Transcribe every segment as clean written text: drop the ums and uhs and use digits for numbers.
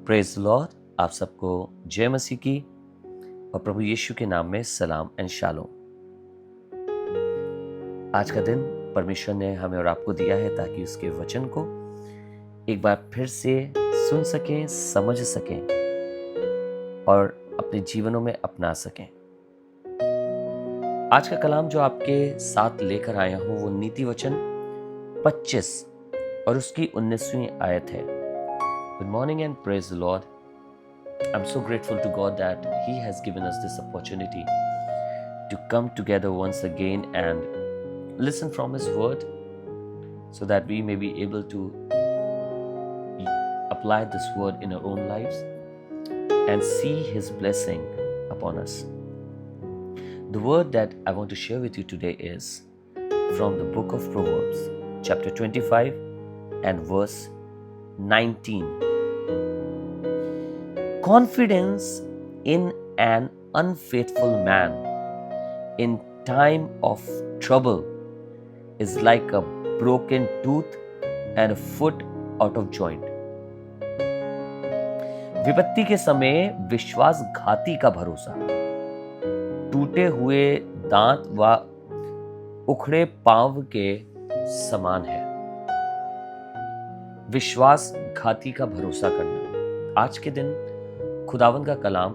Praise Lord. आप सबको जय मसीह की और प्रभु यीशु के नाम में सलाम एंड शालोम। आज का दिन परमेश्वर ने हमें और आपको दिया है ताकि उसके वचन को एक बार फिर से सुन सकें, समझ सकें और अपने जीवनों में अपना सकें। आज का कलाम जो आपके साथ लेकर आया हूं वो नीति वचन 25 और उसकी 19वीं आयत है। Good morning and praise the Lord. I'm so grateful to God that He has given us this opportunity to come together once again and listen from His Word so that we may be able to apply this Word in our own lives and see His blessing upon us. The word that I want to share with you today is from the book of Proverbs, chapter 25 and verse 19. Confidence in an unfaithful man in time of trouble is like a broken tooth and a foot out of joint. विपत्ति के समय विश्वासघाती का भरोसा टूटे हुए दांत व उखड़े पांव के समान है। विश्वासघाती का भरोसा करना। आज के दिन खुदावन का कलाम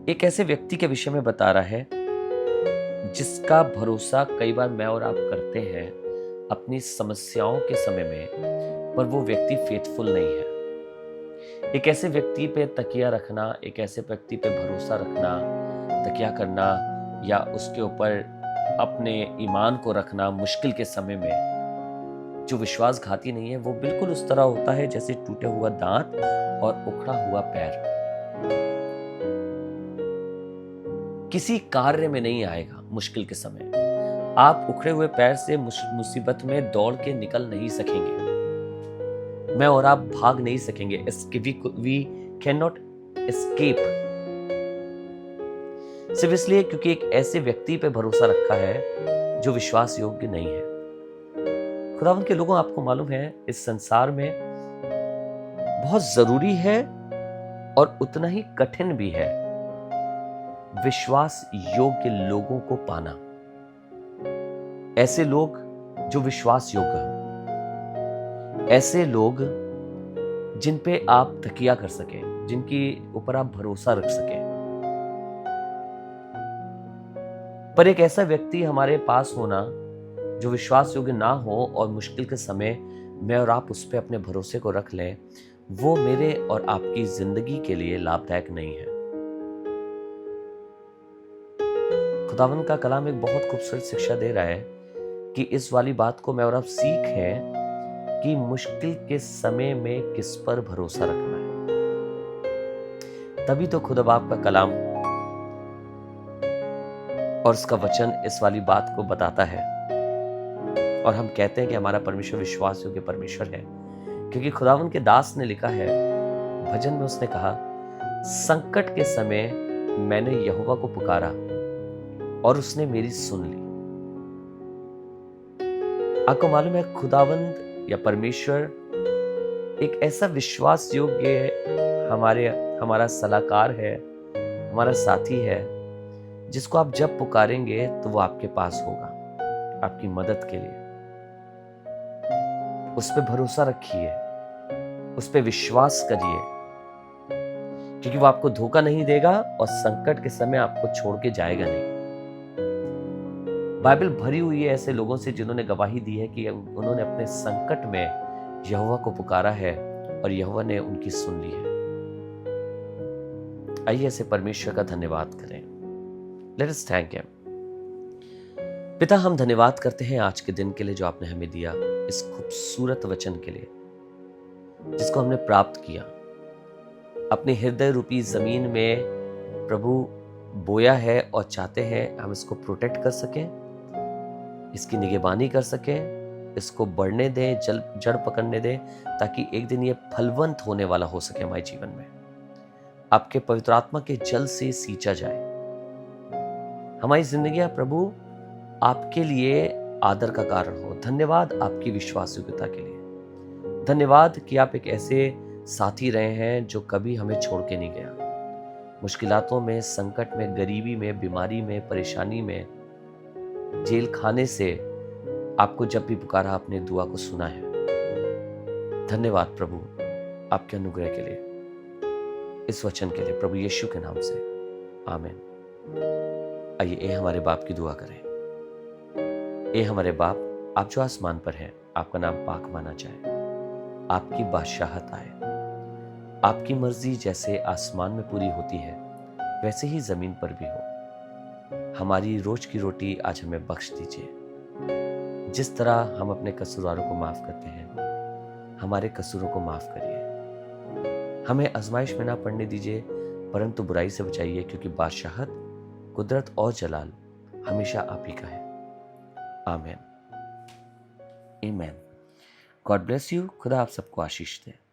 एक ऐसे व्यक्ति के विषय में बता रहा है जिसका भरोसा कई बार मैं और आप करते हैं अपनी समस्याओं के समय में, पर वो व्यक्ति फेथफुल नहीं है। एक ऐसे व्यक्ति पे तकिया रखना, एक ऐसे व्यक्ति पे भरोसा रखना, तकिया करना या उसके ऊपर अपने ईमान को रखना मुश्किल के समय में, जो विश्वासघाती नहीं है वो बिल्कुल उस तरह होता है जैसे टूटे हुआ दांत और उखड़ा हुआ पैर। किसी कार्य में नहीं आएगा मुश्किल के समय। आप उखड़े हुए पैर से मुसीबत में दौड़ के निकल नहीं सकेंगे। मैं और आप भाग नहीं सकेंगे। वी कैन नॉट एस्केप, सिर्फ इसलिए क्योंकि एक ऐसे व्यक्ति पे भरोसा रखा है जो विश्वास योग्य नहीं है। खुदावंद के लोगों, आपको मालूम है इस संसार में बहुत जरूरी है और उतना ही कठिन भी है विश्वास योग्य लोगों को पाना। ऐसे लोग जो विश्वास योग्य हो, ऐसे लोग जिन पे आप तकिया कर सके, जिनके ऊपर आप भरोसा रख सके। पर एक ऐसा व्यक्ति हमारे पास होना जो विश्वास योग्य ना हो और मुश्किल के समय मैं और आप उस पर अपने भरोसे को रख लें, वो मेरे और आपकी जिंदगी के लिए लाभदायक नहीं है। खुदावन का कलाम एक बहुत खूबसूरत शिक्षा दे रहा है कि इस वाली बात को मैं और आप सीखें कि मुश्किल के समय में किस पर भरोसा रखना है। तभी तो खुदा बाप का कलाम और उसका वचन इस वाली बात को बताता है और हम कहते हैं कि हमारा परमेश्वर विश्वास योग्य परमेश्वर है, क्योंकि खुदावन के दास ने लिखा है भजन में, उसने कहा संकट के समय मैंने यहोवा को पुकारा और उसने मेरी सुन ली। आपको मालूम है खुदावंद या परमेश्वर एक ऐसा विश्वास योग्य हमारा सलाहकार है, हमारा साथी है, जिसको आप जब पुकारेंगे तो वो आपके पास होगा आपकी मदद के लिए। उस पे भरोसा रखिए, उस पे विश्वास करिए, क्योंकि वो आपको धोखा नहीं देगा और संकट के समय आपको छोड़ के जाएगा नहीं। बाइबल भरी हुई है ऐसे लोगों से जिन्होंने गवाही दी है कि उन्होंने अपने संकट में यहोवा को पुकारा है और यहोवा ने उनकी सुन ली है। आइए ऐसे परमेश्वर का धन्यवाद करें। Let us thank him. पिता, हम धन्यवाद करते हैं आज के दिन के लिए जो आपने हमें दिया, इस खूबसूरत वचन के लिए जिसको हमने प्राप्त किया। अपने हृदय रूपी जमीन में प्रभु बोया है और चाहते हैं हम इसको प्रोटेक्ट कर सकें, इसकी निगहबानी कर सकें, इसको बढ़ने दें, जड़ पकड़ने दें, ताकि एक दिन ये फलवंत होने वाला हो सके हमारे जीवन में। आपके पवित्र आत्मा के जल से सींचा जाए। हमारी जिंदगी प्रभु आपके लिए आदर का कारण हो। धन्यवाद आपकी विश्वास योग्यता के लिए। धन्यवाद कि आप एक ऐसे साथी रहे हैं जो कभी हमें छोड़ के नहीं गया। मुश्किलातों में, संकट में, गरीबी में, बीमारी में, परेशानी में, जेल खाने से आपको जब भी पुकारा आपने दुआ को सुना है। धन्यवाद प्रभु आपके अनुग्रह के लिए, इस वचन के लिए, प्रभु यीशु के नाम से, आमीन। आइए ए हमारे बाप की दुआ करें। ए हमारे बाप, आप जो आसमान पर हैं, आपका नाम पाक माना जाए, आपकी बादशाहत आए, आपकी मर्जी जैसे आसमान में पूरी होती है वैसे ही जमीन पर भी हो। हमारी रोज की रोटी आज हमें बख्श दीजिए। जिस तरह हम अपने कसूरवारों को माफ करते हैं, हमारे कसूरों को माफ करिए। हमें आजमाइश में ना पड़ने दीजिए, परंतु बुराई से बचाइए, क्योंकि बादशाहत, कुदरत और जलाल हमेशा आप ही का है। आमीन। आमीन। God bless you. खुदा आप सबको आशीष दे।